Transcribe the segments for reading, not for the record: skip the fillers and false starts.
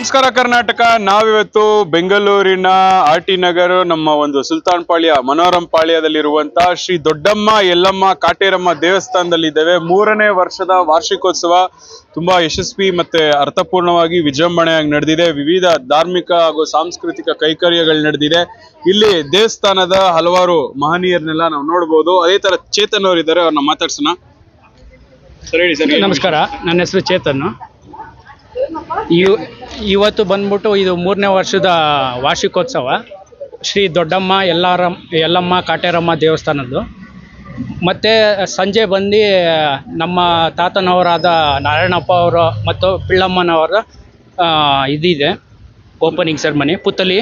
ನಮಸ್ಕಾರ ಕರ್ನಾಟಕ. ನಾವಿವತ್ತು ಬೆಂಗಳೂರಿನ ಆರ್ಟಿ ನಗರ ನಮ್ಮ ಒಂದು ಸುಲ್ತಾನ್ ಪಾಳ್ಯ ಮನೋರಂ ಪಾಳ್ಯದಲ್ಲಿರುವಂತಹ ಶ್ರೀ ದೊಡ್ಡಮ್ಮ ಯಲ್ಲಮ್ಮ ಕಾಟೇರಮ್ಮ ದೇವಸ್ಥಾನದಲ್ಲಿದ್ದೇವೆ. 3ನೇ ವರ್ಷದ ವಾರ್ಷಿಕೋತ್ಸವ ತುಂಬಾ ಯಶಸ್ವಿ ಮತ್ತೆ ಅರ್ಥಪೂರ್ಣವಾಗಿ ವಿಜೃಂಭಣೆಯಾಗಿ ನಡೆದಿದೆ. ವಿವಿಧ ಧಾರ್ಮಿಕ ಹಾಗೂ ಸಾಂಸ್ಕೃತಿಕ ಕೈಕರ್ಯಗಳು ನಡೆದಿದೆ. ಇಲ್ಲಿ ದೇವಸ್ಥಾನದ ಹಲವಾರು ಮಹನೀಯರನ್ನೆಲ್ಲ ನಾವು ನೋಡಬಹುದು. ಅದೇ ತರ ಚೇತನ್ ಅವರು ಇದ್ದಾರೆ, ಅವ್ರನ್ನ ಮಾತಾಡ್ಸೋಣ. ಸರ್ ಹೇಳಿ ಸರ್. ನಮಸ್ಕಾರ, ನನ್ನ ಹೆಸರು ಚೇತನ್. ಇವತ್ತು ಬಂದ್ಬಿಟ್ಟು ಇದು 3ನೇ ವರ್ಷದ ವಾರ್ಷಿಕೋತ್ಸವ ಶ್ರೀ ದೊಡ್ಡಮ್ಮ ಯಲ್ಲಮ್ಮ ಕಾಟೇರಮ್ಮ ದೇವಸ್ಥಾನದ್ದು. ಮತ್ತು ಸಂಜೆ ಬಂದು ನಮ್ಮ ತಾತನವರಾದ ನಾರಾಯಣಪ್ಪ ಅವರು ಮತ್ತು ಪಿಳ್ಳಮ್ಮನವರ ಇದಿದೆ ಓಪನಿಂಗ್ ಸೆರೆಮನಿ ಪುತ್ತಲಿ.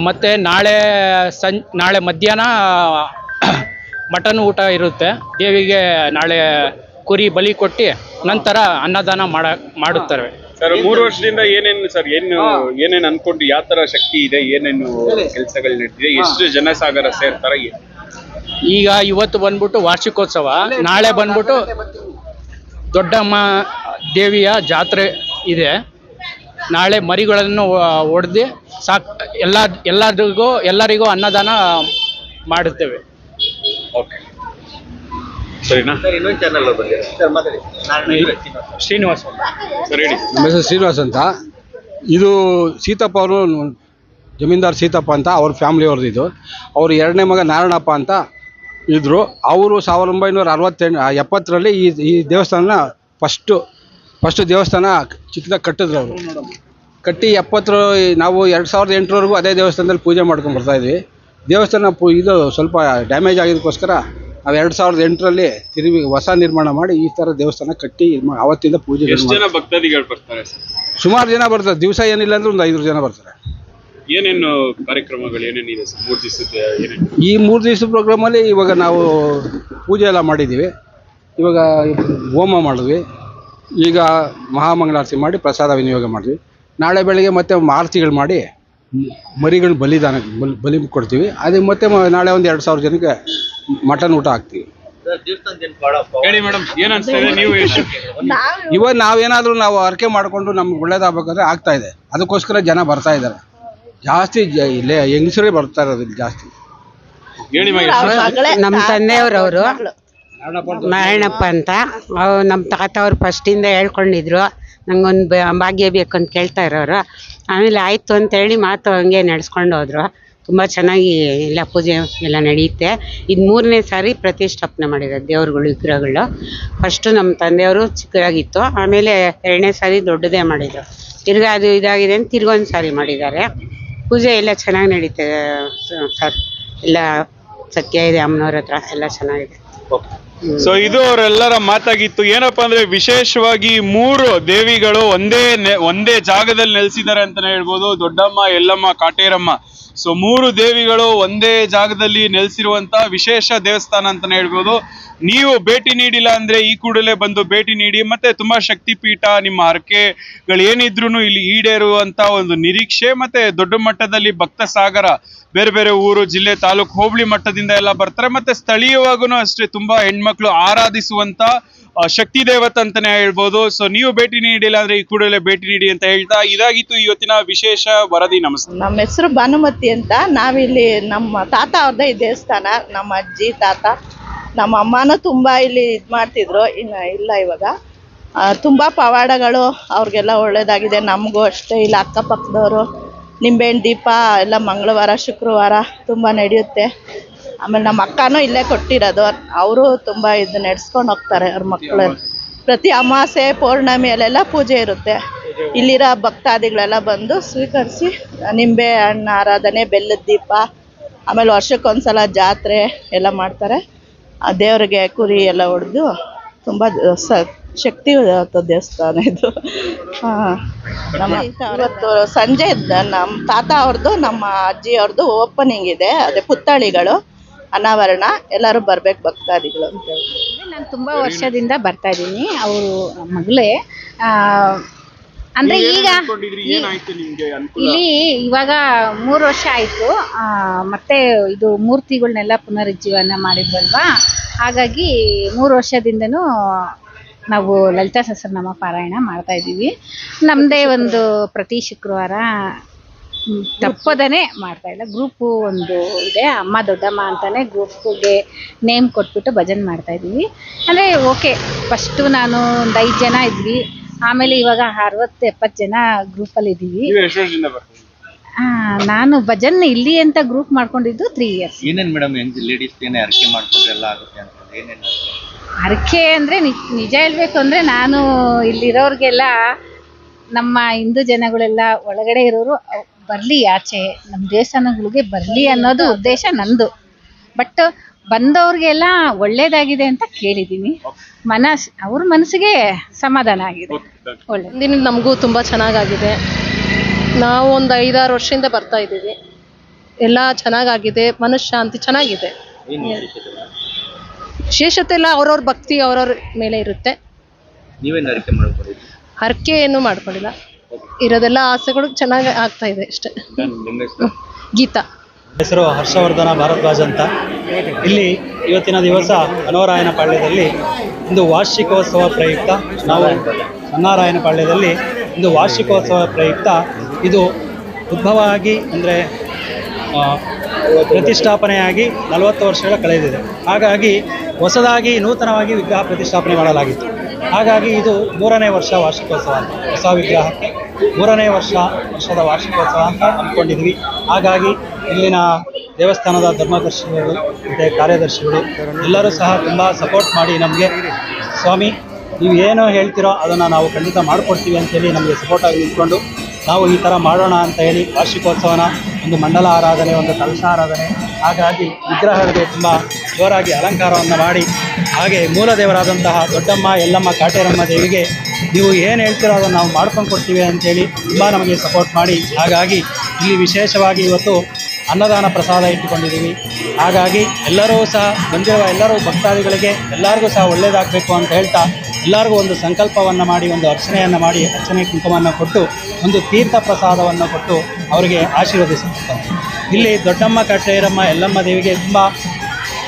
ಮತ್ತು ನಾಳೆ ಮಧ್ಯಾಹ್ನ ಮಟನ್ ಊಟ ಇರುತ್ತೆ. ದೇವಿಗೆ ನಾಳೆ ಕುರಿ ಬಲಿ ಕೊಟ್ಟು ನಂತರ ಅನ್ನದಾನ ಮಾಡುತ್ತಾರೆ. ಸರ್ 3 ವರ್ಷದಿಂದ ಏನೇನು ಅನ್ಕೊಂಡು ಯಾವ ತರ ಶಕ್ತಿ ಇದೆ, ಏನೇನು ಕೆಲಸಗಳು ನಡೆದಿದೆ, ಎಷ್ಟು ಜನಸಾಗರ ಸೇರ್ತಾರೆ? ಈಗ ಇವತ್ತು ಬಂದ್ಬಿಟ್ಟು ವಾರ್ಷಿಕೋತ್ಸವ, ನಾಳೆ ಬಂದ್ಬಿಟ್ಟು ದೊಡ್ಡಮ್ಮ ದೇವಿಯ ಜಾತ್ರೆ ಇದೆ. ನಾಳೆ ಮರಿಗಳನ್ನು ಹೊಡೆದು ಎಲ್ಲರಿಗೂ ಅನ್ನದಾನ ಮಾಡುತ್ತೇವೆ. ಓಕೆ, ಸರಿನಾ? ಶ್ರೀನಿವಾಸ್ ಸರ್ ಹೇಳಿ. ನಮ್ಮ ಹೆಸರು ಶ್ರೀನಿವಾಸ್ ಅಂತ. ಇದು ಸೀತಪ್ಪ ಅವರು, ಜಮೀನ್ದಾರ್ ಸೀತಪ್ಪ ಅಂತ ಅವ್ರ ಫ್ಯಾಮಿಲಿಯವ್ರದ್ದು. ಇದು ಅವ್ರ 2ನೇ ಮಗ ನಾರಾಯಣಪ್ಪ ಅಂತ ಇದ್ದರು. ಅವರು 1970ರಲ್ಲಿ ಈ ದೇವಸ್ಥಾನ ಫಸ್ಟು ದೇವಸ್ಥಾನ ಚಿಕ್ಕದಾಗಿ ಕಟ್ಟಿದ್ರು. ಅವರು ಕಟ್ಟಿ 70 ನಾವು 2008ರವರೆಗೂ ಅದೇ ದೇವಸ್ಥಾನದಲ್ಲಿ ಪೂಜೆ ಮಾಡ್ಕೊಂಡು ಬರ್ತಾಯಿದ್ವಿ. ದೇವಸ್ಥಾನ ಇದು ಸ್ವಲ್ಪ ಡ್ಯಾಮೇಜ್ ಆಗಿದ್ದಕ್ಕೋಸ್ಕರ ನಾವು 2008ರಲ್ಲಿ ತಿರುಗಿ ಹೊಸ ನಿರ್ಮಾಣ ಮಾಡಿ ಈ ಥರ ದೇವಸ್ಥಾನ ಕಟ್ಟಿ ಅವತ್ತಿಂದ ಪೂಜೆ. ಎಷ್ಟು ಜನ ಭಕ್ತಾದಿಗಳು ಬರ್ತಾರೆ? ಸುಮಾರು ಜನ ಬರ್ತಾರೆ. ದಿವಸ ಏನಿಲ್ಲ ಅಂದ್ರೆ ಒಂದು 5 ಜನ ಬರ್ತಾರೆ. ಏನೇನು ಕಾರ್ಯಕ್ರಮಗಳು ಏನೇನಿದೆ 3 ದಿವಸದ? ಈ 3 ದಿವಸ ಪ್ರೋಗ್ರಾಮಲ್ಲಿ ಇವಾಗ ನಾವು ಪೂಜೆ ಎಲ್ಲ ಮಾಡಿದ್ದೀವಿ. ಇವಾಗ ಹೋಮ ಮಾಡಿದ್ವಿ. ಈಗ ಮಹಾಮಂಗಳಾರತಿ ಮಾಡಿ ಪ್ರಸಾದ ವಿನಿಯೋಗ ಮಾಡಿದ್ವಿ. ನಾಳೆ ಬೆಳಗ್ಗೆ ಮತ್ತೆ ಆರತಿಗಳು ಮಾಡಿ ಮರಿಗಳು ಬಲಿ ಕೊಡ್ತೀವಿ. ಅದಕ್ಕೆ ಮತ್ತೆ ನಾಳೆ ಒಂದು 2000 ಜನಕ್ಕೆ ಮಟನ್ ಊಟ ಹಾಕ್ತೀವಿ. ಹೇಳಿ ಮೇಡಮ್, ಏನ್ ಅನ್ಸ್ತಾ ಇದೆ? ನೀವು ಇವಾಗ ನಾವೇನಾದ್ರೂ ನಾವು ಅರ್ಕೆ ಮಾಡಿಕೊಂಡು ನಮ್ಗೆ ಒಳ್ಳೇದಾಗಬೇಕಾದ್ರೆ ಆಗ್ತಾ ಇದೆ. ಅದಕ್ಕೋಸ್ಕರ ಜನ ಬರ್ತಾ ಇದ್ದಾರೆ ಜಾಸ್ತಿ. ಇಲ್ಲೇ ಹೆಂಗಸರೇ ಬರ್ತಾ ಇರೋದು ಜಾಸ್ತಿ. ಹೇಳಿ. ನಮ್ಮ ತಂದೆಯವರು ನಾರಾಯಣಪ್ಪ ಅಂತ. ನಮ್ಮ ತಾತ ಅವ್ರು ಫಸ್ಟಿಂದ ಹೇಳ್ಕೊಂಡಿದ್ರು ನಂಗೊಂದು ಭಾಗ್ಯ ಬೇಕು ಅಂತ ಕೇಳ್ತಾ ಇರೋರು. ಆಮೇಲೆ ಆಯಿತು ಅಂತೇಳಿ ಮಾತು ಹಂಗೆ ನಡೆಸ್ಕೊಂಡು ಹೋದ್ರು. ತುಂಬ ಚೆನ್ನಾಗಿ ಎಲ್ಲ ಪೂಜೆ ಎಲ್ಲ ನಡೆಯುತ್ತೆ. ಇದು 3ನೇ ಸಾರಿ ಪ್ರತಿಷ್ಠಾಪನೆ ಮಾಡಿದ್ದಾರೆ ದೇವ್ರುಗಳು, ವಿಗ್ರಹಗಳು. ಫಸ್ಟು ನಮ್ಮ ತಂದೆಯವರು ಚಿಕ್ಕದಾಗಿತ್ತು, ಆಮೇಲೆ 2ನೇ ಸಾರಿ ದೊಡ್ಡದೇ ಮಾಡಿದರು. ತಿರ್ಗಿ ಅದು ಇದಾಗಿದೆ ಅಂತ ತಿರ್ಗೊಂದು ಸಾರಿ ಮಾಡಿದ್ದಾರೆ. ಪೂಜೆ ಎಲ್ಲ ಚೆನ್ನಾಗಿ ನಡೀತದೆ ಸರ್. ಎಲ್ಲ ಸತ್ಯ ಇದೆ ಅಮ್ಮನವ್ರ ಹತ್ರ, ಎಲ್ಲ ಚೆನ್ನಾಗಿದೆ. ಸೊ ಇದು ಅವರೆಲ್ಲರ ಮಾತಾಗಿತ್ತು. ಏನಪ್ಪಾ ಅಂದ್ರೆ ವಿಶೇಷವಾಗಿ 3 ದೇವಿಗಳು ಒಂದೇ ಜಾಗದಲ್ಲಿ ನೆಲೆಸಿದ್ದಾರೆ ಅಂತಾನೆ ಹೇಳ್ಬೋದು. ದೊಡ್ಡಮ್ಮ, ಯಲ್ಲಮ್ಮ, ಕಾಟೇರಮ್ಮ. ಸೊ 3 ದೇವಿಗಳು ಒಂದೇ ಜಾಗದಲ್ಲಿ ನೆಲೆಸಿರುವಂತ ವಿಶೇಷ ದೇವಸ್ಥಾನ ಅಂತಾನೆ ಹೇಳ್ಬೋದು. ನೀವು ಭೇಟಿ ನೀಡಿಲ್ಲ ಅಂದ್ರೆ ಈ ಕೂಡಲೇ ಬಂದು ಭೇಟಿ ನೀಡಿ. ಮತ್ತೆ ತುಂಬಾ ಶಕ್ತಿಪೀಠ, ನಿಮ್ಮ ಹರಕೆಗಳು ಏನಿದ್ರು ಇಲ್ಲಿ ಈಡೇರುವಂತ ಒಂದು ನಿರೀಕ್ಷೆ. ಮತ್ತೆ ದೊಡ್ಡ ಮಟ್ಟದಲ್ಲಿ ಭಕ್ತ ಸಾಗರ, ಬೇರೆ ಬೇರೆ ಊರು, ಜಿಲ್ಲೆ, ತಾಲೂಕು, ಹೋಬಳಿ ಮಟ್ಟದಿಂದ ಎಲ್ಲ ಬರ್ತಾರೆ. ಮತ್ತೆ ಸ್ಥಳೀಯವಾಗೂ ಅಷ್ಟೇ ತುಂಬಾ ಹೆಣ್ಮಕ್ಳು ಆರಾಧಿಸುವಂತ ಶಕ್ತಿ ದೇವತೆ ಅಂತಾನೆ ಹೇಳ್ಬೋದು. ಸೊ ನೀವು ಭೇಟಿ ನೀಡಿಲ್ಲ ಅಂದ್ರೆ ಈ ಕೂಡಲೇ ಭೇಟಿ ನೀಡಿ ಅಂತ ಹೇಳ್ತಾ ಇದಾಗಿತ್ತು ಇವತ್ತಿನ ವಿಶೇಷ ವರದಿ. ನಮಸ್ತೆ. ನಮ್ಮ ಹೆಸರು ಭಾನುಮತಿ ಅಂತ. ನಾವಿಲ್ಲಿ ನಮ್ಮ ತಾತ ಅವ್ರದ್ದೇ ಈ ದೇವಸ್ಥಾನ. ನಮ್ಮ ಅಜ್ಜಿ ತಾತ ನಮ್ಮ ಅಮ್ಮನೂ ತುಂಬ ಇಲ್ಲಿ ಇದು ಮಾಡ್ತಿದ್ರು. ಇನ್ನು ಇಲ್ಲ ಇವಾಗ. ತುಂಬ ಪವಾಡಗಳು ಅವ್ರಿಗೆಲ್ಲ ಒಳ್ಳೇದಾಗಿದೆ. ನಮಗೂ ಅಷ್ಟೇ. ಇಲ್ಲಿ ಅಕ್ಕಪಕ್ಕದವರು ನಿಂಬೆಹಣ್ಣು ದೀಪ ಎಲ್ಲ ಮಂಗಳವಾರ ಶುಕ್ರವಾರ ತುಂಬ ನಡೆಯುತ್ತೆ. ಆಮೇಲೆ ನಮ್ಮ ಅಕ್ಕನೂ ಇಲ್ಲೇ ಕೊಟ್ಟಿರೋದು. ಅವರು ತುಂಬ ಇದು ನಡೆಸ್ಕೊಂಡು ಹೋಗ್ತಾರೆ ಅವ್ರ ಮಕ್ಕಳು. ಪ್ರತಿ ಅಮಾವಾಸ್ಯೆ ಪೌರ್ಣಮಿಯಲ್ಲೆಲ್ಲ ಪೂಜೆ ಇರುತ್ತೆ. ಇಲ್ಲಿರೋ ಭಕ್ತಾದಿಗಳೆಲ್ಲ ಬಂದು ಸ್ವೀಕರಿಸಿ ನಿಂಬೆ ಹಣ್ಣು ಆರಾಧನೆ, ಬೆಲ್ಲದ ದೀಪ, ಆಮೇಲೆ ವರ್ಷಕ್ಕೊಂದ್ಸಲ ಜಾತ್ರೆ ಎಲ್ಲ ಮಾಡ್ತಾರೆ. ಆ ದೇವರಿಗೆ ಕುರಿ ಎಲ್ಲ ಹೊಡೆದು ತುಂಬ ಶಕ್ತಿ ದೇವಸ್ಥಾನ ಇದು. ಇವತ್ತು ಸಂಜೆ ನಮ್ಮ ತಾತ ಅವ್ರದ್ದು ನಮ್ಮ ಅಜ್ಜಿ ಅವ್ರದ್ದು ಓಪನಿಂಗ್ ಇದೆ. ಅದೇ ಪುತ್ಥಳಿಗಳು ಅನಾವರಣ. ಎಲ್ಲರೂ ಬರ್ಬೇಕು ಭಕ್ತಾದಿಗಳು ಅಂತ ಹೇಳಿ. ನಾನು ತುಂಬ ವರ್ಷದಿಂದ ಬರ್ತಾ ಇದ್ದೀನಿ. ಅವರು ಮಗಳೇ. ಅಂದರೆ ಈಗ ಇಲ್ಲಿ ಇವಾಗ 3 ವರ್ಷ ಆಯಿತು. ಮತ್ತೆ ಇದು ಮೂರ್ತಿಗಳನ್ನೆಲ್ಲ ಪುನರುಜ್ಜೀವನ ಮಾಡಿದ್ವಲ್ವಾ, ಹಾಗಾಗಿ 3 ವರ್ಷದಿಂದನೂ ನಾವು ಲಲಿತಾ ಸಹಸ್ರನಾಮ ಪಾರಾಯಣ ಮಾಡ್ತಾ ಇದ್ದೀವಿ. ನಮ್ಮದೇ ಒಂದು ಪ್ರತಿ ಶುಕ್ರವಾರ ತಪ್ಪದನೇ ಮಾಡ್ತಾ ಇಲ್ಲ, ಗ್ರೂಪು ಒಂದು ಇದೆ, ಅಮ್ಮ ದೊಡ್ಡಮ್ಮ ಅಂತಾನೆ ಗ್ರೂಪ್ಗೆ ನೇಮ್ ಕೊಟ್ಬಿಟ್ಟು ಭಜನೆ ಮಾಡ್ತಾ ಇದ್ದೀವಿ. ಅಂದರೆ ಓಕೆ, ಫಸ್ಟು ನಾನು ಒಂದು 5 ಜನ ಇದ್ವಿ, ಆಮೇಲೆ ಇವಾಗ 60-70 ಜನ ಗ್ರೂಪಲ್ಲಿ ಇದ್ದೀವಿ. ನಾನು ಭಜನ್ ಇಲ್ಲಿ ಅಂತ ಗ್ರೂಪ್ ಮಾಡ್ಕೊಂಡಿದ್ದು 3 years. ಏನೇನು ಮೇಡಮ್ ಲೇಡೀಸ್ ಏನೇ ಅರ್ಕೆ ಮಾಡ್ಕೊಂಡ್ರೆಲ್ಲ ಆಗುತ್ತೆ ಅಂತ ಏನೇನು ಅರ್ಕೆ ಅಂದರೆ ನಿಜ ಹೇಳ್ಬೇಕು ಅಂದರೆ, ನಾನು ಇಲ್ಲಿರೋರಿಗೆಲ್ಲ ನಮ್ಮ ಹಿಂದೂ ಜನಗಳೆಲ್ಲ ಒಳಗಡೆ ಇರೋರು ಬರಲಿ, ಆಚೆ ನಮ್ಮ ದೇವಸ್ಥಾನಗಳಿಗೆ ಬರಲಿ ಅನ್ನೋದು ಉದ್ದೇಶ ನಂದು. ಬಟ್ ಬಂದವ್ರಿಗೆಲ್ಲ ಒಳ್ಳೇದಾಗಿದೆ ಅಂತ ಕೇಳಿದ್ದೀನಿ, ಅವ್ರ ಮನಸ್ಸಿಗೆ ಸಮಾಧಾನ ಆಗಿದೆ. ಒಳ್ಳೆ ದಿನ ನಮಗೂ ತುಂಬ ಚೆನ್ನಾಗಾಗಿದೆ. ನಾವು ಒಂದು 5-6 ವರ್ಷದಿಂದ ಬರ್ತಾ ಇದ್ದೀವಿ, ಎಲ್ಲ ಚೆನ್ನಾಗಾಗಿದೆ, ಮನಃಶಾಂತಿ ಚೆನ್ನಾಗಿದೆ. ವಿಶೇಷತೆ ಎಲ್ಲ ಅವ್ರವ್ರ ಭಕ್ತಿ ಅವ್ರವ್ರ ಮೇಲೆ ಇರುತ್ತೆ. ನೀವೇನು ಅರ್ಕೆ ಮಾಡ್ಕೊಂಡಿದ್ದೀರಿ? ಹರಕೆ ಏನು ಮಾಡ್ಕೊಂಡಿಲ್ಲ, ಇರೋದೆಲ್ಲ ಆಸೆಗಳು ಚೆನ್ನಾಗಿ ಆಗ್ತಾ ಇದೆ ಅಷ್ಟೇ. ಗೀತಾ ಹೆಸರು ಹರ್ಷವರ್ಧನ ಭಾರದ್ವಾಜ್ ಅಂತ. ಇಲ್ಲಿ ಇವತ್ತಿನ ದಿವಸ ಅನವರಾಯನ ಪಾಳ್ಯದಲ್ಲಿ ಒಂದು ವಾರ್ಷಿಕೋತ್ಸವ ಪ್ರಯುಕ್ತ ನಾವು ಅನ್ನಾರಾಯಣ ಪಾಳ್ಯದಲ್ಲಿ ಒಂದು ವಾರ್ಷಿಕೋತ್ಸವ ಪ್ರಯುಕ್ತ ಇದು ಉದ್ಭವ ಆಗಿ ಅಂದರೆ ಪ್ರತಿಷ್ಠಾಪನೆಯಾಗಿ 40 ವರ್ಷಗಳ ಕಳೆದಿದೆ. ಹಾಗಾಗಿ ಹೊಸದಾಗಿ ನೂತನವಾಗಿ ವಿಗ್ರಹ ಪ್ರತಿಷ್ಠಾಪನೆ ಮಾಡಲಾಗಿತ್ತು. ಹಾಗಾಗಿ ಇದು 3ನೇ ವರ್ಷ ವಾರ್ಷಿಕೋತ್ಸವ ಅಂತ, ಹೊಸ ವಿಗ್ರಹಕ್ಕೆ 3ನೇ ವರ್ಷದ ವಾರ್ಷಿಕೋತ್ಸವ ಅಂತ ಅಂದ್ಕೊಂಡಿದ್ವಿ. ಹಾಗಾಗಿ ಇಲ್ಲಿನ ದೇವಸ್ಥಾನದ ಧರ್ಮದರ್ಶಿಗಳು ಮತ್ತು ಕಾರ್ಯದರ್ಶಿಗಳು ಎಲ್ಲರೂ ಸಹ ತುಂಬ ಸಪೋರ್ಟ್ ಮಾಡಿ ನಮಗೆ, ಸ್ವಾಮಿ ನೀವು ಏನೋ ಹೇಳ್ತಿರೋ ಅದನ್ನು ನಾವು ಖಂಡಿತ ಮಾಡಿಕೊಡ್ತೀವಿ ಅಂತೇಳಿ ನಮಗೆ ಸಪೋರ್ಟಾಗಿ ನಿಂತ್ಕೊಂಡು ನಾವು ಈ ಥರ ಮಾಡೋಣ ಅಂತ ಹೇಳಿ ವಾರ್ಷಿಕೋತ್ಸವನ ಒಂದು ಮಂಡಲ ಆರಾಧನೆ, ಒಂದು ಕಲಶ ಆರಾಧನೆ, ಹಾಗಾಗಿ ವಿಗ್ರಹಗಳಿಗೆ ತುಂಬ ಜೋರಾಗಿ ಅಲಂಕಾರವನ್ನು ಮಾಡಿ, ಹಾಗೆ ಮೂಲ ದೇವರಾದಂತಹ ದೊಡ್ಡಮ್ಮ ಯಲ್ಲಮ್ಮ ಕಾಟೇರಮ್ಮ ದೇವಿಗೆ ನೀವು ಏನು ಹೇಳ್ತಿರೋ ಅದನ್ನು ನಾವು ಮಾಡ್ಕೊಂಡು ಕೊಡ್ತೀವಿ ಅಂತೇಳಿ ತುಂಬ ನಮಗೆ ಸಪೋರ್ಟ್ ಮಾಡಿ, ಹಾಗಾಗಿ ಇಲ್ಲಿ ವಿಶೇಷವಾಗಿ ಇವತ್ತು ಅನ್ನದಾನ ಪ್ರಸಾದ ಇಟ್ಟುಕೊಂಡಿದ್ದೀವಿ. ಹಾಗಾಗಿ ಎಲ್ಲರೂ ಸಹ ಬಂದಿರುವ ಎಲ್ಲರೂ ಭಕ್ತಾದಿಗಳಿಗೆ ಎಲ್ಲರಿಗೂ ಸಹ ಒಳ್ಳೆಯದಾಗಬೇಕು ಅಂತ ಹೇಳ್ತಾ ಎಲ್ಲರಿಗೂ ಒಂದು ಸಂಕಲ್ಪವನ್ನು ಮಾಡಿ, ಒಂದು ಅರ್ಚನೆಯನ್ನು ಮಾಡಿ, ಅರ್ಚನೆ ಕುಂಕುಮವನ್ನು ಕೊಟ್ಟು ಒಂದು ತೀರ್ಥ ಪ್ರಸಾದವನ್ನು ಕೊಟ್ಟು ಅವರಿಗೆ ಆಶೀರ್ವದಿಸುತ್ತಾರೆ. ಇಲ್ಲಿ ದೊಡ್ಡಮ್ಮ ಕಾಟೇರಮ್ಮ ಯಲ್ಲಮ್ಮ ದೇವಿಗೆ ತುಂಬ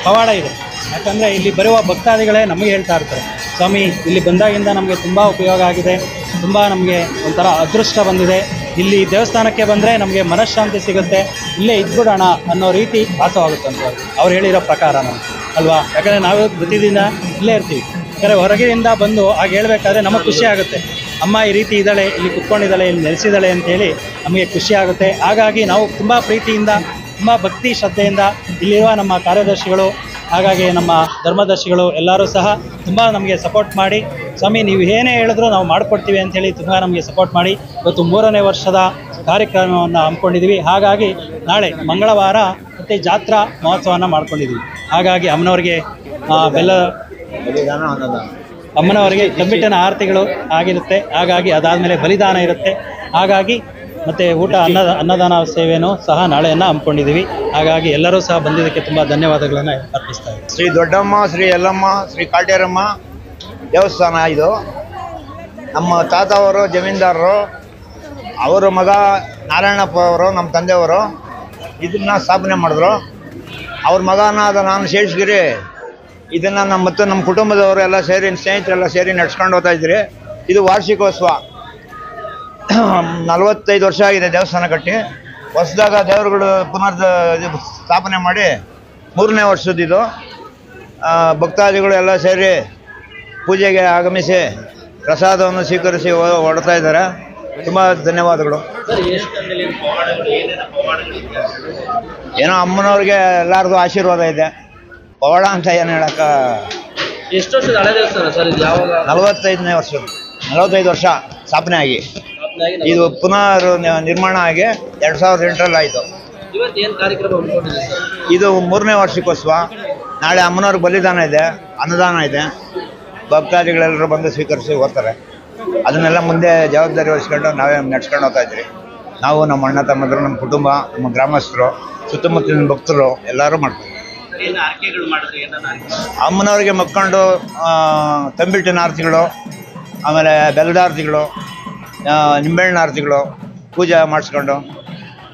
ಪವಾಡ ಇದೆ. ಯಾಕಂದರೆ ಇಲ್ಲಿ ಬರುವ ಭಕ್ತಾದಿಗಳೇ ನಮಗೆ ಹೇಳ್ತಾ ಇರ್ತಾರೆ, ಸ್ವಾಮಿ ಇಲ್ಲಿ ಬಂದಾಗಿಂದ ನಮಗೆ ತುಂಬ ಉಪಯೋಗ ಆಗಿದೆ, ತುಂಬ ನಮಗೆ ಒಂಥರ ಅದೃಷ್ಟ ಬಂದಿದೆ, ಇಲ್ಲಿ ದೇವಸ್ಥಾನಕ್ಕೆ ಬಂದರೆ ನಮಗೆ ಮನಃಶಾಂತಿ ಸಿಗುತ್ತೆ, ಇಲ್ಲೇ ಇದ್ಬಿಡೋಣ ಅನ್ನೋ ರೀತಿ ಭಾಸವಾಗುತ್ತಂತ ಅವ್ರು ಹೇಳಿರೋ ಪ್ರಕಾರ ನಮಗೆ ಅಲ್ವಾ. ಯಾಕಂದರೆ ನಾವು ಪ್ರತಿದಿನ ಇಲ್ಲೇ ಇರ್ತೀವಿ, ಯಾಕಂದರೆ ಹೊರಗೆಯಿಂದ ಬಂದು ಆಗ ಹೇಳಬೇಕಾದ್ರೆ ನಮಗೆ ಖುಷಿ ಆಗುತ್ತೆ, ಅಮ್ಮ ಈ ರೀತಿ ಇದ್ದಾಳೆ, ಇಲ್ಲಿ ಕುತ್ಕೊಂಡಿದ್ದಾಳೆ, ಇಲ್ಲಿ ನೆಲೆಸಿದ್ದಾಳೆ ಅಂತೇಳಿ ನಮಗೆ ಖುಷಿ ಆಗುತ್ತೆ. ಹಾಗಾಗಿ ನಾವು ತುಂಬ ಪ್ರೀತಿಯಿಂದ, ತುಂಬ ಭಕ್ತಿ ಶ್ರದ್ಧೆಯಿಂದ ಇಲ್ಲಿರುವ ನಮ್ಮ ಕಾರ್ಯದರ್ಶಿಗಳು, ಹಾಗಾಗಿ ನಮ್ಮ ಧರ್ಮದರ್ಶಿಗಳು ಎಲ್ಲರೂ ಸಹ ತುಂಬ ನಮಗೆ ಸಪೋರ್ಟ್ ಮಾಡಿ, ಸ್ವಾಮಿ ನೀವು ಏನೇ ಹೇಳಿದ್ರು ನಾವು ಮಾಡಿಕೊಡ್ತೀವಿ ಅಂಥೇಳಿ ತುಂಬ ನಮಗೆ ಸಪೋರ್ಟ್ ಮಾಡಿ ಇವತ್ತು 3ನೇ ವರ್ಷದ ಕಾರ್ಯಕ್ರಮವನ್ನು ಹಮ್ಮಿಕೊಂಡಿದ್ದೀವಿ. ಹಾಗಾಗಿ ನಾಳೆ ಮಂಗಳವಾರ ಮತ್ತು ಜಾತ್ರಾ ಮಹೋತ್ಸವವನ್ನು ಮಾಡ್ಕೊಂಡಿದ್ದೀವಿ. ಹಾಗಾಗಿ ಅಮ್ಮನವರಿಗೆ ಅಮ್ಮನವರಿಗೆ ತಂಬಿಟ್ಟಿನ ಆರತಿಗಳು ಆಗಿರುತ್ತೆ. ಹಾಗಾಗಿ ಅದಾದಮೇಲೆ ಬಲಿದಾನ ಇರುತ್ತೆ. ಹಾಗಾಗಿ ಮತ್ತು ಊಟ ಅನ್ನದಾನ ಸೇವೆಯೂ ಸಹ ನಾಳೆಯನ್ನು ಹಮ್ಮಿಕೊಂಡಿದ್ದೀವಿ. ಹಾಗಾಗಿ ಎಲ್ಲರೂ ಸಹ ಬಂದಿದ್ದಕ್ಕೆ ತುಂಬ ಧನ್ಯವಾದಗಳನ್ನು ಅರ್ಪಿಸ್ತಾ ಇದ್ದೀವಿ. ಶ್ರೀ ದೊಡ್ಡಮ್ಮ, ಶ್ರೀ ಯಲ್ಲಮ್ಮ, ಶ್ರೀ ಕಾಟೇರಮ್ಮ ದೇವಸ್ಥಾನ ಇದು. ನಮ್ಮ ತಾತ ಅವರು ಜಮೀನ್ದಾರರು, ಅವರ ಮಗ ನಾರಾಯಣಪ್ಪ ಅವರು ನಮ್ಮ ತಂದೆಯವರು ಇದನ್ನು ಸ್ಥಾಪನೆ ಮಾಡಿದ್ರು. ಅವ್ರ ಮಗನಾದ ನಾನು ಶೇಷಗಿರಿ ಇದನ್ನು ಮತ್ತು ನಮ್ಮ ಕುಟುಂಬದವರು ಎಲ್ಲ ಸೇರಿ, ಸ್ನೇಹಿತರೆಲ್ಲ ಸೇರಿ ನಡ್ಸ್ಕೊಂಡು ಹೋಗ್ತಾ ಇದ್ರಿ. ಇದು ವಾರ್ಷಿಕೋತ್ಸವ. 45 ವರ್ಷ ಆಗಿದೆ ದೇವಸ್ಥಾನ ಕಟ್ಟಿ. ಹೊಸದಾಗ ದೇವರುಗಳು ಸ್ಥಾಪನೆ ಮಾಡಿ 3ನೇ ವರ್ಷದಿದು. ಭಕ್ತಾದಿಗಳು ಎಲ್ಲ ಸೇರಿ ಪೂಜೆಗೆ ಆಗಮಿಸಿ ಪ್ರಸಾದವನ್ನು ಸ್ವೀಕರಿಸಿ ಹೊರಡ್ತಾ ಇದ್ದಾರೆ. ತುಂಬ ಧನ್ಯವಾದಗಳು. ಏನೋ ಅಮ್ಮನವ್ರಿಗೆ ಎಲ್ಲರಿಗೂ ಆಶೀರ್ವಾದ ಇದೆ. ಪವಾಡ ಅಂತ ಏನು ಹೇಳಕ್ಕ. ಎಷ್ಟು ವರ್ಷದ ಹಳೆ ದೇವಸ್ಥಾನ ಸರ್ ಇದು? ಯಾವಾಗ? 45 ವರ್ಷ ಸ್ಥಾಪನೆ ಆಗಿ ಇದು ಪುನಃ ನಿರ್ಮಾಣ ಆಗಿ 2008ರಲ್ಲಿ ಆಯಿತು. ಇವತ್ತು ಏನು ಕಾರ್ಯಕ್ರಮ ಹಮ್ಮಿಕೊಂಡಿದೆ ಸರ್? ಇದು 3ನೇ ವಾರ್ಷಿಕೋತ್ಸವ. ನಾಳೆ ಅಮ್ಮನವ್ರಿಗೆ ಬಲಿದಾನ ಇದೆ, ಅನ್ನದಾನ ಇದೆ. ಭಕ್ತಾದಿಗಳೆಲ್ಲರೂ ಬಂದು ಸ್ವೀಕರಿಸಿ ಹೋಗ್ತಾರೆ. ಅದನ್ನೆಲ್ಲ ಮುಂದೆ ಜವಾಬ್ದಾರಿ ವಹಿಸ್ಕೊಂಡು ನಾವೇ ನಡ್ಸ್ಕೊಂಡು ಹೋಗ್ತಾ ಇದ್ರಿ. ನಾವು, ನಮ್ಮ ಅಣ್ಣ ತಮ್ಮಂದರು, ನಮ್ಮ ಕುಟುಂಬ, ನಮ್ಮ ಗ್ರಾಮಸ್ಥರು, ಸುತ್ತಮುತ್ತಲಿನ ಭಕ್ತರು ಎಲ್ಲರೂ ಮಾಡ್ತೀವಿ. ಅಮ್ಮನವ್ರಿಗೆ ಮಕ್ಕೊಂಡು ತಂಬಿಟ್ಟಿನ ಆರತಿಗಳು, ಆಮೇಲೆ ಬೆಲ್ಲದ ಆರತಿಗಳು, ನಿಂಬೆಹಣ್ಣಿನ ಆರತಿಗಳು, ಪೂಜೆ ಮಾಡಿಸ್ಕೊಂಡು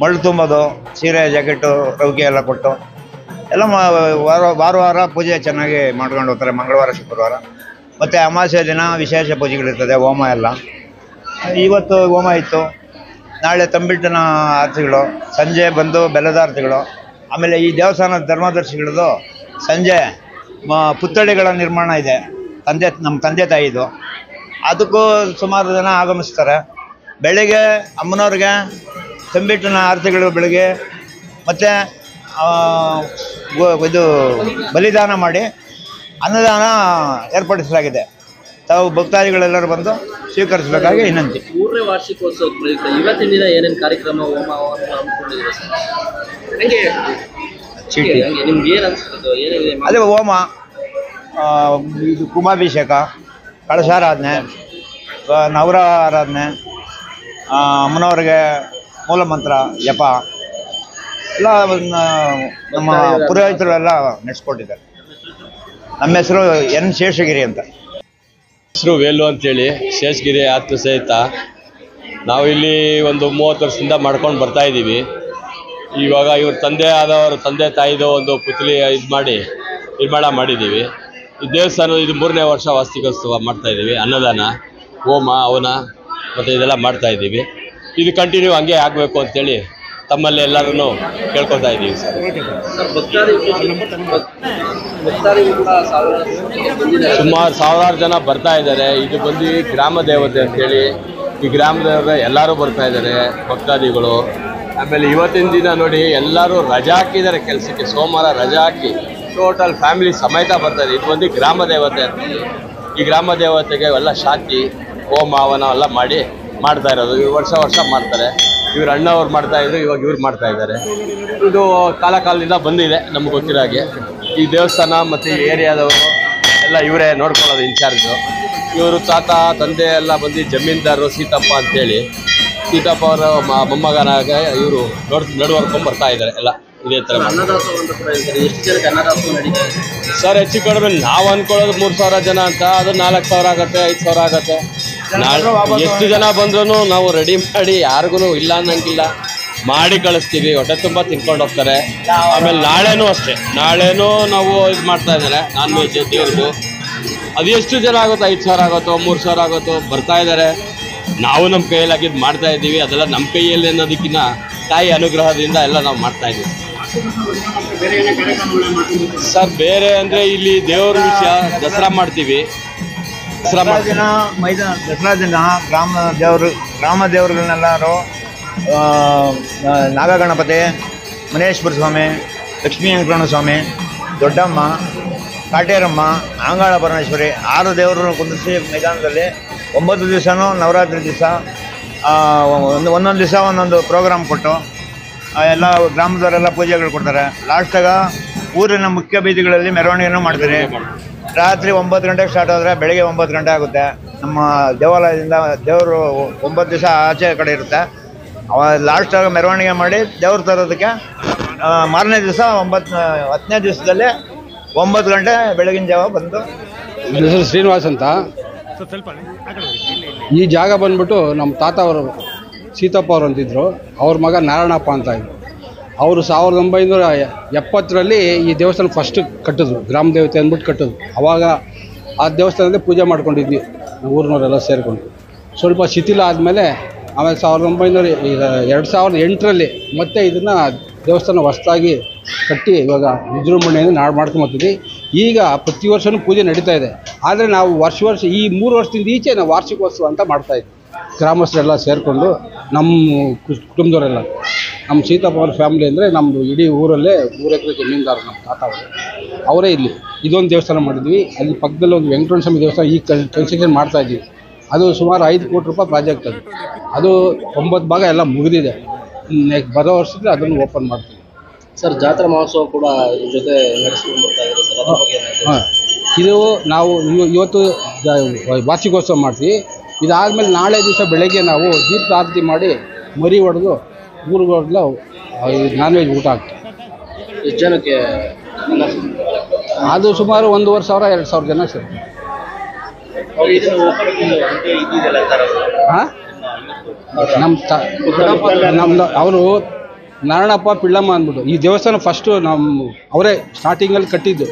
ಮಳ್ಳು ತುಂಬೋದು, ಸೀರೆ ಜಾಕೆಟು ರವಿಕೆ ಎಲ್ಲ ಕೊಟ್ಟು ಎಲ್ಲ ವಾರ ಪೂಜೆ ಚೆನ್ನಾಗಿ ಮಾಡ್ಕೊಂಡು ಹೋಗ್ತಾರೆ. ಮಂಗಳವಾರ ಶುಕ್ರವಾರ ಮತ್ತು ಅಮಾವಾಸ್ಯೆ ದಿನ ವಿಶೇಷ ಪೂಜೆಗಳಿರ್ತದೆ, ಹೋಮ ಎಲ್ಲ. ಇವತ್ತು ಹೋಮ ಇತ್ತು, ನಾಳೆ ತಂಬಿಟ್ಟಿನ ಆರತಿಗಳು, ಸಂಜೆ ಬಂದು ಬೆಲ್ಲದ ಆರತಿಗಳು. ಆಮೇಲೆ ಈ ದೇವಸ್ಥಾನದ ಧರ್ಮದರ್ಶಿಗಳದ್ದು ಸಂಜೆ ಪುತ್ಥಳಿಗಳ ನಿರ್ಮಾಣ ಇದೆ, ನಮ್ಮ ತಂದೆ ತಾಯಿದು. ಅದಕ್ಕೂ ಸುಮಾರು ಜನ ಆಗಮಿಸ್ತಾರೆ. ಬೆಳಗ್ಗೆ ಅಮ್ಮನವ್ರಿಗೆ ತಂಬಿಟ್ಟಿನ ಆರತಿಗಳು ಬೆಳಗ್ಗೆ, ಮತ್ತು ಇದು ಬಲಿದಾನ ಮಾಡಿ ಅನ್ನದಾನ ಏರ್ಪಡಿಸಲಾಗಿದೆ. ತಾವು ಭಕ್ತಾದಿಗಳೆಲ್ಲರೂ ಬಂದು ಸ್ವೀಕರಿಸಬೇಕಾಗಿ ವಿನಂತಿ. 3ನೇ ವಾರ್ಷಿಕೋತ್ಸವದ ಪ್ರಯುಕ್ತ ಇವತ್ತಿನ ದಿನ ಏನೇನು ಕಾರ್ಯಕ್ರಮ ಹೋಮ ಹಮ್ಮಿಕೊಂಡಿದ್ದೀರಾ ಸರ್? ನಿಮ್ಗೆ ಏನು ಅನಿಸ್ತದೆ? ಏನಿದೆ? ಅದೇ ಹೋಮ, ಇದು ಕುಂಭಾಭಿಷೇಕ, ಕಳಶಾರಾಧನೆ, ನವರ ಆರಾಧನೆ, ಅಮ್ಮನವ್ರಿಗೆ ಮೂಲಮಂತ್ರ ಜಪ ಎಲ್ಲ ನಮ್ಮ ಪುರೋಹಿತರು ಎಲ್ಲ ನಡೆಸ್ಕೊಟ್ಟಿದ್ದಾರೆ. ನಮ್ಮ ಹೆಸರು ಎನ್ ಶೇಷಗಿರಿ ಅಂತ. ಹೆಸರು ವೇಲು ಅಂತೇಳಿ, ಶೇಷಗಿರಿ ಆತ್ಮ ಸಹಿತ. ನಾವು ಇಲ್ಲಿ ಒಂದು 30 ವರ್ಷದಿಂದ ಮಾಡ್ಕೊಂಡು ಬರ್ತಾ ಇದ್ದೀವಿ. ಇವಾಗ ಇವ್ರ ತಂದೆ ತಾಯಿದು ಒಂದು ಪುತ್ಲಿ ನಿರ್ಮಾಣ ಮಾಡಿದ್ದೀವಿ. ಈ ದೇವಸ್ಥಾನ ಇದು 3ನೇ ವರ್ಷ ವಾರ್ಷಿಕೋತ್ಸವ ಮಾಡ್ತಾಯಿದ್ದೀವಿ. ಅನ್ನದಾನ, ಹೋಮ, ಹವನ ಮತ್ತು ಇದೆಲ್ಲ ಮಾಡ್ತಾಯಿದ್ದೀವಿ. ಇದು ಕಂಟಿನ್ಯೂ ಹಂಗೆ ಆಗಬೇಕು ಅಂತೇಳಿ ತಮ್ಮಲ್ಲಿ ಎಲ್ಲರೂ ಕೇಳ್ಕೊತಾ ಇದ್ದೀವಿ ಸರ್. ಸುಮಾರು ಸಾವಿರಾರು ಜನ ಬರ್ತಾ ಇದ್ದಾರೆ. ಇದು ಬಂದು ಗ್ರಾಮ ದೇವತೆ ಅಂತೇಳಿ, ಈ ಗ್ರಾಮ ದೇವತೆ ಎಲ್ಲರೂ ಬರ್ತಾ ಇದ್ದಾರೆ ಭಕ್ತಾದಿಗಳು. ಆಮೇಲೆ ಇವತ್ತಿನ ದಿನ ನೋಡಿ ಎಲ್ಲರೂ ರಜಾ ಹಾಕಿದ್ದಾರೆ ಕೆಲಸಕ್ಕೆ, ಸೋಮವಾರ ರಜಾ ಹಾಕಿ ಟೋಟಲ್ ಫ್ಯಾಮಿಲಿ ಸಮೇತ ಬರ್ತಾರೆ. ಇದು ಬಂದು ಗ್ರಾಮ ದೇವತೆ ಅಂತೇಳಿ, ಈ ಗ್ರಾಮ ದೇವತೆಗೆ ಎಲ್ಲ ಶಾಂತಿ ಹೋಮ ಹವನ ಎಲ್ಲ ಮಾಡ್ತಾ ಇರೋದು. ಇವ್ರು ವರ್ಷ ಮಾಡ್ತಾರೆ. ಇವ್ರ ಅಣ್ಣವ್ರು ಮಾಡ್ತಾಯಿದ್ರು, ಇವಾಗ ಇವ್ರು ಮಾಡ್ತಾ ಇದ್ದಾರೆ. ಇದು ಕಾಲದಿಂದ ಬಂದಿದೆ ನಮ್ಗೆ ಗೊತ್ತಿರೋ ಹಾಗೆ. ಈ ದೇವಸ್ಥಾನ ಮತ್ತು ಈ ಏರಿಯಾದವರು ಎಲ್ಲ ಇವರೇ ನೋಡ್ಕೊಳ್ಳೋದು ಇನ್ಚಾರ್ಜು. ಇವರು ತಾತ ತಂದೆ ಎಲ್ಲ ಬಂದು ಜಮೀನ್ದಾರರು ಸೀತಪ್ಪ ಅಂತೇಳಿ, ಸೀತಪ್ಪ ಅವರ ಮೊಮ್ಮಗನಾಗ ಇವರು ನಡ್ವರ್ಕೊಂಡು ಬರ್ತಾ ಇದ್ದಾರೆ ಎಲ್ಲ ಇದೇ ಥರ. ಸರ್ ಹೆಚ್ಚು ಕಡಿಮೆ ನಾವು ಅಂದ್ಕೊಳ್ಳೋದು 3,000 ಜನ ಅಂತ, ಅದು 4,000 ಆಗುತ್ತೆ, 5,000 ಆಗುತ್ತೆ. ಎಷ್ಟು ಜನ ಬಂದ್ರೂ ನಾವು ರೆಡಿ ಮಾಡಿ ಯಾರಿಗೂ ಇಲ್ಲ ಅನ್ನಂಗಿಲ್ಲ, ಮಾಡಿ ಕಳಿಸ್ತೀವಿ. ಹೊಟ್ಟೆ ತುಂಬ ತಿನ್ಕೊಂಡು ಹೋಗ್ತಾರೆ. ಆಮೇಲೆ ನಾಳೆನೂ ಅಷ್ಟೇ, ನಾಳೆನೂ ನಾವು ಇದು ಮಾಡ್ತಾ ಇದ್ದಾರೆ ನಾನ್ ವೆಜ್ ದೇವ್ರದ್ದು. ಅದು ಎಷ್ಟು ಜನ ಆಗುತ್ತೋ, 5,000 ಆಗುತ್ತೋ, 3,000 ಆಗುತ್ತೋ ಬರ್ತಾ ಇದ್ದಾರೆ. ನಾವು ನಮ್ಮ ಕೈಯಲ್ಲಾಗಿದ್ದು ಮಾಡ್ತಾ ಇದ್ದೀವಿ. ಅದೆಲ್ಲ ನಮ್ಮ ಕೈಯಲ್ಲಿ ಅನ್ನೋದಕ್ಕಿಂತ ತಾಯಿ ಅನುಗ್ರಹದಿಂದ ಎಲ್ಲ ನಾವು ಮಾಡ್ತಾ ಇದ್ದೀವಿ ಸರ್. ಬೇರೆ ಅಂದರೆ ಇಲ್ಲಿ ದೇವ್ರ ವಿಷಯ ದಸರಾ ಮಾಡ್ತೀವಿ. ದಸರಾ ದಿನ ಗ್ರಾಮ ದೇವರುಗಳನ್ನೆಲ್ಲರೂ ನಾಗಗಣಪತಿ, ಮನೇಶ್ವರ ಸ್ವಾಮಿ, ಲಕ್ಷ್ಮೀ ವೆಂಕಟರಮಣ ಸ್ವಾಮಿ, ದೊಡ್ಡಮ್ಮ, ಕಾಟೇರಮ್ಮ, ಅಂಗಾಳ ಪರಮೇಶ್ವರಿ 6 ದೇವರನ್ನು ಕುಂದಿಸಿ ಮೈದಾನದಲ್ಲಿ 9 ದಿವಸನೂ ನವರಾತ್ರಿ ದಿವಸ ಒಂದೊಂದು ದಿವಸ ಒಂದೊಂದು ಪ್ರೋಗ್ರಾಮ್ ಕೊಟ್ಟು ಎಲ್ಲ ಗ್ರಾಮದವರೆಲ್ಲ ಪೂಜೆಗಳು ಕೊಡ್ತಾರೆ. ಲಾಸ್ಟಾಗ ಊರಿನ ಮುಖ್ಯ ಬೀದಿಗಳಲ್ಲಿ ಮೆರವಣಿಗೆನೂ ಮಾಡ್ತೀರಿ. ರಾತ್ರಿ 9 ಗಂಟೆಗೆ ಸ್ಟಾರ್ಟ್ ಆದರೆ ಬೆಳಗ್ಗೆ 9 ಗಂಟೆ ಆಗುತ್ತೆ. ನಮ್ಮ ದೇವಾಲಯದಿಂದ ದೇವರು 9 ದಿವಸ ಆಚೆ ಕಡೆ ಇರುತ್ತೆ. ಲಾಸ್ಟಾಗ ಮೆರವಣಿಗೆ ಮಾಡಿ ದೇವ್ರು ತರೋದಕ್ಕೆ ಮಾರನೇ ದಿವಸ 10ನೇ ದಿವಸದಲ್ಲಿ 9 ಗಂಟೆ ಬೆಳಗಿನ ಜಾವ ಬಂದು. ನನ್ನ ಹೆಸರು ಶ್ರೀನಿವಾಸ್ ಅಂತ. ಈ ಜಾಗ ಬಂದ್ಬಿಟ್ಟು ನಮ್ಮ ತಾತ ಅವರು ಸೀತಪ್ಪ ಅವರು ಅಂತಿದ್ರು. ಅವ್ರ ಮಗ ನಾರಾಯಣಪ್ಪ ಅಂತ ಇದ್ರು. ಅವರು 1970ರಲ್ಲಿ ಈ ದೇವಸ್ಥಾನ ಫಸ್ಟ್ ಕಟ್ಟಿದ್ರು, ಗ್ರಾಮ ದೇವತೆ ಅಂದ್ಬಿಟ್ಟು ಕಟ್ಟಿದ್ರು. ಆವಾಗ ಆ ದೇವಸ್ಥಾನದಲ್ಲಿ ಪೂಜೆ ಮಾಡ್ಕೊಂಡಿದ್ವಿ ಊರಿನವರೆಲ್ಲ ಸೇರಿಕೊಂಡು. ಸ್ವಲ್ಪ ಶಿಥಿಲ ಆದಮೇಲೆ ಆಮೇಲೆ 2008ರಲ್ಲಿ ಮತ್ತೆ ಇದನ್ನು ದೇವಸ್ಥಾನ ಹೊಸದಾಗಿ ಕಟ್ಟಿ ಇವಾಗ ವಿಜೃಂಭಣೆಯಿಂದ ಮಾಡ್ಕೊಂಬರ್ತೀವಿ. ಈಗ ಪ್ರತಿ ವರ್ಷವೂ ಪೂಜೆ ನಡೀತಾ ಇದೆ. ಆದರೆ ನಾವು ವರ್ಷ ಈ 3 ವರ್ಷದಿಂದ ಈಚೆ ನಾವು ವಾರ್ಷಿಕೋತ್ಸವ ಅಂತ ಮಾಡ್ತಾಯಿದ್ವಿ. ಗ್ರಾಮಸ್ಥರೆಲ್ಲ ಸೇರಿಕೊಂಡು ನಮ್ಮ ಕುಟುಂಬದವರೆಲ್ಲ, ನಮ್ಮ ಸೀತಪ್ಪ ಅವ್ರ ಫ್ಯಾಮಿಲಿ ಅಂದರೆ ನಮ್ಮದು ಇಡೀ ಊರಲ್ಲೇ 3 ಎಕರೆ ಜಮೀನ್ದಾರರು ನಮ್ಮ ತಾತ ಅವರು. ಅವರೇ ಇಲ್ಲಿ ಇದೊಂದು ದೇವಸ್ಥಾನ ಮಾಡಿದ್ವಿ. ಅಲ್ಲಿ ಪಕ್ಕದಲ್ಲಿ ಒಂದು ವೆಂಕಟರಮಣ ಸ್ವಾಮಿ ದೇವಸ್ಥಾನ ಈಗ ಕನ್ಸ್ಟ್ರಕ್ಷನ್ ಮಾಡ್ತಾಯಿದ್ವಿ. ಅದು ಸುಮಾರು 5 ಕೋಟಿ ರೂಪಾಯಿ ಪ್ರಾಜೆಕ್ಟ್. ಅದು 9 ಭಾಗ ಎಲ್ಲ ಮುಗಿದಿದೆ. ಬರೋ ವರ್ಷದಲ್ಲಿ ಅದನ್ನು ಓಪನ್ ಮಾಡ್ತೀವಿ ಸರ್. ಜಾತ್ರಾ ಮಹೋತ್ಸವ ಕೂಡ ಜೊತೆ ನಡೆಸ್ಕೊಂಡು ಬರ್ತಾ ಇದ್ದಾರೆ ಸರ್, ಅದ್ರ ಬಗ್ಗೆ? ಹಾಂ, ಇದು ನಾವು ಇವತ್ತು ವಾರ್ಷಿಕೋತ್ಸವ ಮಾಡ್ತೀವಿ. ಇದಾದಮೇಲೆ ನಾಳೆ ದಿವಸ ಬೆಳಗ್ಗೆ ನಾವು ದೀಪಾರತಿ ಮಾಡಿ ಮರಿ ಹೊಡೆದು ಊರುಗಳಿಗೆಲ್ಲ ನಾನ್ ವೆಜ್ ಊಟ ಆಗ್ತದೆ. ಎಷ್ಟು ಜನಕ್ಕೆ? ಅದು ಸುಮಾರು 1,500-2,000 ಜನ ಸರ್. ಹಾಂ, ನಮ್ದು ಅವರು ನಾರಾಯಣಪ್ಪ ಪಿಳ್ಳಮ್ಮ ಅಂದ್ಬಿಟ್ಟು ಈ ದೇವಸ್ಥಾನ ಫಸ್ಟು ಅವರೇ ಸ್ಟಾರ್ಟಿಂಗಲ್ಲಿ ಕಟ್ಟಿದ್ದು.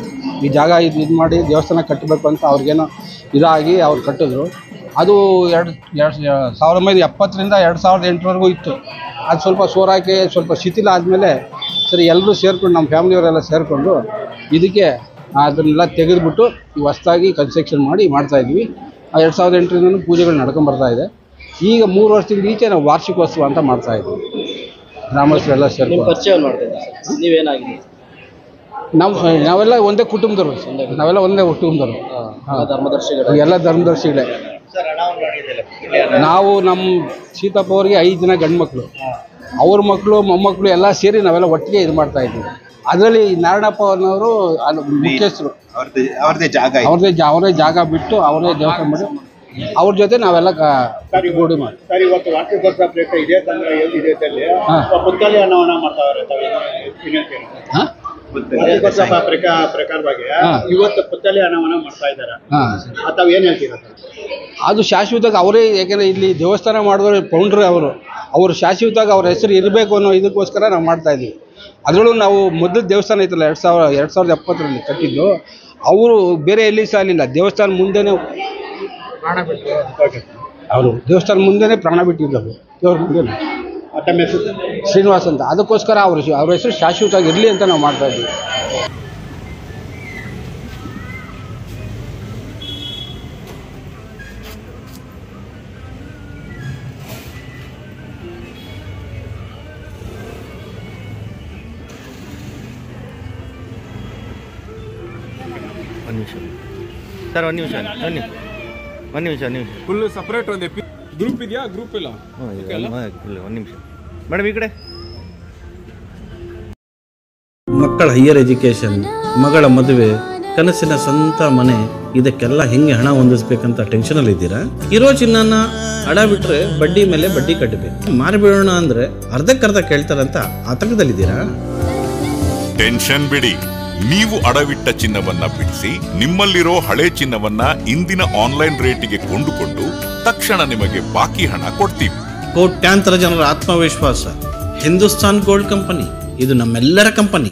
ಈ ಜಾಗ ಇದು ಮಾಡಿ ದೇವಸ್ಥಾನ ಕಟ್ಟಬೇಕು ಅಂತ ಅವ್ರಿಗೇನೋ ಇದಾಗಿ ಅವ್ರು ಕಟ್ಟಿದ್ರು. ಅದು 1970ರಿಂದ 2008ವರೆಗೂ ಇತ್ತು. ಅದು ಸ್ವಲ್ಪ ಸೋರಾಕಿ ಸ್ವಲ್ಪ ಶಿಥಿಲ ಆದಮೇಲೆ ಸರಿ ಎಲ್ಲರೂ ಸೇರಿಕೊಂಡು ನಮ್ಮ ಫ್ಯಾಮಿಲಿಯವರೆಲ್ಲ ಸೇರಿಕೊಂಡು ಇದಕ್ಕೆ ಅದನ್ನೆಲ್ಲ ತೆಗೆದುಬಿಟ್ಟು ಹೊಸದಾಗಿ ಕನ್ಸ್ಟ್ರಕ್ಷನ್ ಮಾಡಿ ಮಾಡ್ತಾಯಿದ್ವಿ. 2008ರಿಂದ ಪೂಜೆಗಳು ನಡ್ಕೊಂಬರ್ತಾಯಿದೆ. ಈಗ 3 ವರ್ಷದಿಂದ ಈಚೆ ನಾವು ವಾರ್ಷಿಕೋತ್ಸವ ಅಂತ ಮಾಡ್ತಾಯಿದ್ವಿ. ಗ್ರಾಮಸ್ಥರೆಲ್ಲ ಸೇರ್ಕೊಂಡು ನಾವೆಲ್ಲ ಒಂದೇ ಕುಟುಂಬದವರು, ನಾವೆಲ್ಲ ಒಂದೇ ಕುಟುಂಬದವರು, ಎಲ್ಲ ಧರ್ಮದರ್ಶಿಗಳೇ. ನಾವು ನಮ್ಮ ಸೀತಪ್ಪ ಅವ್ರಿಗೆ 5 ಜನ ಗಂಡು ಮಕ್ಕಳು, ಅವ್ರ ಮಕ್ಕಳು ಮೊಮ್ಮಕ್ಕಳು ಎಲ್ಲ ಸೇರಿ ನಾವೆಲ್ಲ ಒಟ್ಟಿಗೆ ಇದು ಮಾಡ್ತಾ ಇದ್ವಿ. ಅದರಲ್ಲಿ ನಾರಾಯಣಪ್ಪ ಅನ್ನೋರು ಮುಖ್ಯಸ್ಥರು, ಅವರದೇ ಜಾಗ ಬಿಟ್ಟು ಅವರೇ ದೇವಸ್ಥಾನ ಮಾಡಿ ಅವ್ರ ಜೊತೆ ನಾವೆಲ್ಲ ಗೂಡಿ ಮಾಡಿ ಅದು ಶಾಶ್ವತವಾಗಿ ಅವರೇ, ಯಾಕೆಂದರೆ ಇಲ್ಲಿ ದೇವಸ್ಥಾನ ಮಾಡಿದವರು ಫೌಂಡ್ರ್ ಅವರು ಶಾಶ್ವತವಾಗಿ ಅವ್ರ ಹೆಸರು ಇರಬೇಕು ಅನ್ನೋ ಇದಕ್ಕೋಸ್ಕರ ನಾವು ಮಾಡ್ತಾಯಿದ್ವಿ. ಅದರಲ್ಲೂ ನಾವು ಮೊದಲು ದೇವಸ್ಥಾನ ಇತ್ತಲ್ಲ 2070ರಲ್ಲಿ ಕಟ್ಟಿದ್ದು, ಅವರು ಬೇರೆ ಎಲ್ಲಿ ಸಾಲಿಲ್ಲ, ದೇವಸ್ಥಾನ ಮುಂದೆನೇ ಅವರು ದೇವಸ್ಥಾನ ಮುಂದೆನೇ ಪ್ರಾಣ ಬಿಟ್ಟಿದ್ದವು, ದೇವ್ರ ಮುಂದೆ ಶ್ರೀನಿವಾಸ್ ಅಂತ. ಅದಕ್ಕೋಸ್ಕರ ಅವ್ರ ಹೆಸರು ಶಾಶ್ವತವಾಗಿ ಇರಲಿ ಅಂತ ನಾವು ಮಾಡ್ತಾಯಿದ್ವಿ. ಸರ್ ಒಂದು ನಿಮಿಷ ಫುಲ್ ಸಪ್ರೇಟ್ ಒಂದು ಗ್ರೂಪ್ ಇದೆಯಾ? ಗ್ರೂಪ್ ಇಲ್ಲ, ಒಂದು ನಿಮಿಷ ಮೇಡಮ್ ಈ ಕಡೆ. ಮಕ್ಕಳ ಹೈಯರ್ ಎಜುಕೇಷನ್, ಮಗಳ ಮದುವೆ, ಕನಸಿನ ಸ್ವಂತ ಮನೆ, ಇದಕ್ಕೆಲ್ಲ ಹೆಂಗೆ ಹಣ ಹೊಂದಿಸ್ಬೇಕಂತ ಟೆನ್ಷನಲ್ಲಿ ಇದ್ದೀರಾ? ಇರೋ ಚಿನ್ನನ ಅಡ ಬಿಟ್ರೆ ಬಡ್ಡಿ ಮೇಲೆ ಬಡ್ಡಿ ಕಟ್ಟಬೇಕು, ಮಾರಿಬಿಡೋಣ ಅಂದ್ರೆ ಅರ್ಧಕ್ಕರ್ಧ ಕೇಳ್ತಾರಂತ ಆತಂಕದಲ್ಲಿದ್ದೀರಾ? ಟೆನ್ಷನ್ ಬಿಡಿ, ನೀವು ಅಡವಿಟ್ಟ ಚಿನ್ನವನ್ನ ಬಿಡಿಸಿ ನಿಮ್ಮಲ್ಲಿರೋ ಹಳೆ ಚಿನ್ನವನ್ನ ಇಂದಿನ ಆನ್ಲೈನ್ ರೇಟಿಗೆ ಕೊಂಡುಕೊಂಡು ತಕ್ಷಣ ನಿಮಗೆ ಬಾಕಿ ಹಣ ಕೊಡ್ತೀವಿ. ಕೋಟ್ಯಾಂತರ ಜನರ ಆತ್ಮವಿಶ್ವಾಸ ಹಿಂದೂಸ್ತಾನ್ ಗೋಲ್ಡ್ ಕಂಪನಿ, ಇದು ನಮ್ಮೆಲ್ಲರ ಕಂಪನಿ.